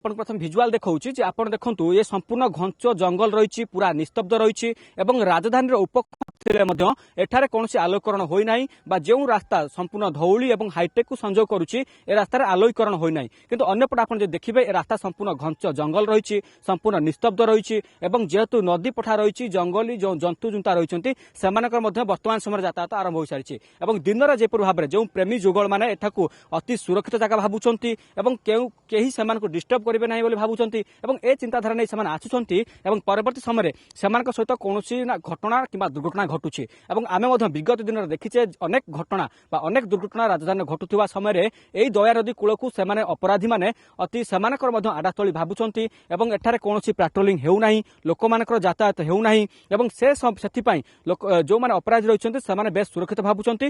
आपण प्रथम भिजुआल देखौछि जे आपण देखंतु ये संपूर्ण घंच जंगल रही पूरा निस्तब्ध रही राजधानी उपकूल एठारे कौन आलोकरण होना जो रास्ता संपूर्ण धौली और हाईटेक को संजोग करुच्ची ए रास्तार आलोकरण होना किंतु अन्यपटे आप देखिए ए रास्ता संपूर्ण घंच जंगल रही संपूर्ण निस्तब्ध रही जेहेतु नदी पठा रही जंगली जो जंतु जुंता रही से बर्तमान समय यातायात आरंभ हो सारी दिन में जेपर भाव में जो प्रेमी जुगल मैंने एठाकू अति सुरक्षित जगह भावुंट कहीं से डिस्टर्ब करेंगे ना भावुंट ए चिंताधारा नहीं से आसुंच परवर्ती समय सहित कौन घटना कि दुर्घटना घटुची आम विगत दिन में देखीचे अनेक घटना अनेक दुर्घटना राजधानी घटुवा समय यही दया नदी कूल को अपराधी मैंने अति से आडास्थली भावुंट एठारे कौन पेट्रोलिंग होना लोक मान यातायात होना से जो मैंने अपराधी रही से बेस सुरक्षित भावुंट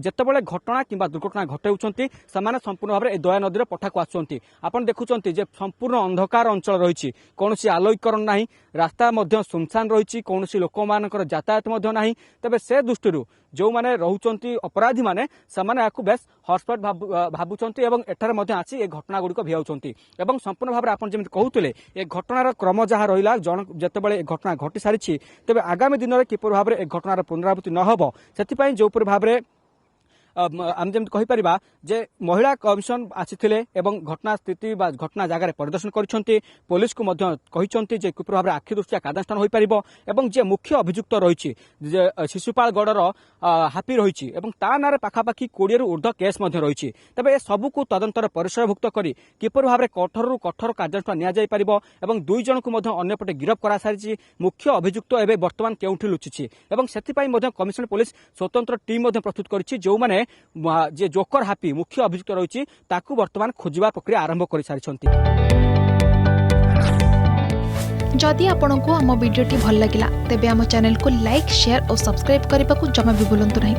जितेबाला घटना कि दुर्घटना घटाऊँच से संपूर्ण भाव में दया नदी पठा को आसुँच आप देखुंत संपूर्ण अंधकार अंचल रही कौन आलोकरण ना रास्ता सुनसान रही कौन लोक मान यातायात ना तेज से दृष्टि जो मैंने रोच अपराधी मैंने बेस हॉटस्पॉट भावुंट एठार आसी ए घटना गुड़िक भिआउंट संपूर्ण भाव में आप जमी कहते ए घटनार क्रम जहाँ रहा जन जितेबाला घटना घटी सारी तेज आगामी दिन में किपर भाव में घटनार पुनरावृत्ति न हो से जो भाव में आम जमी कहीपर जे महिला कमिशन आसीथिले एवं घटना स्थिति घटना जगार परिदर्शन कर पुलिस को कहते किपर भाव में आखि दृष्टिया कार्यानुष्ठान हो पार जे मुख्य अभियुक्त रही शिशुपालगढ़ हापी रही ता ना पाखापाखि 20 रु ऊर्ध्व केस रही तेज ए सबू तदंतर परिसरभुक्त कर किपर भाव में कठोर कठोर कार्यानुष्ठान नि दुई जन को अन्यपटे गिरफ कर सारी मुख्य अभियुक्त एवं बर्तमान केउठी लुचिछि कमिशन पुलिस स्वतंत्र टीम प्रस्तुत करिछि जो माने जे जोकर हापी मुख्य अभियुक्त रही बर्तमान खोजा प्रक्रिया आरंभ कर सारी। जदि आपंक आम भिडी भल लगा तेब आम चैनल को लाइक शेयर और सब्सक्राइब करने को जमा भी भूलु नहीं।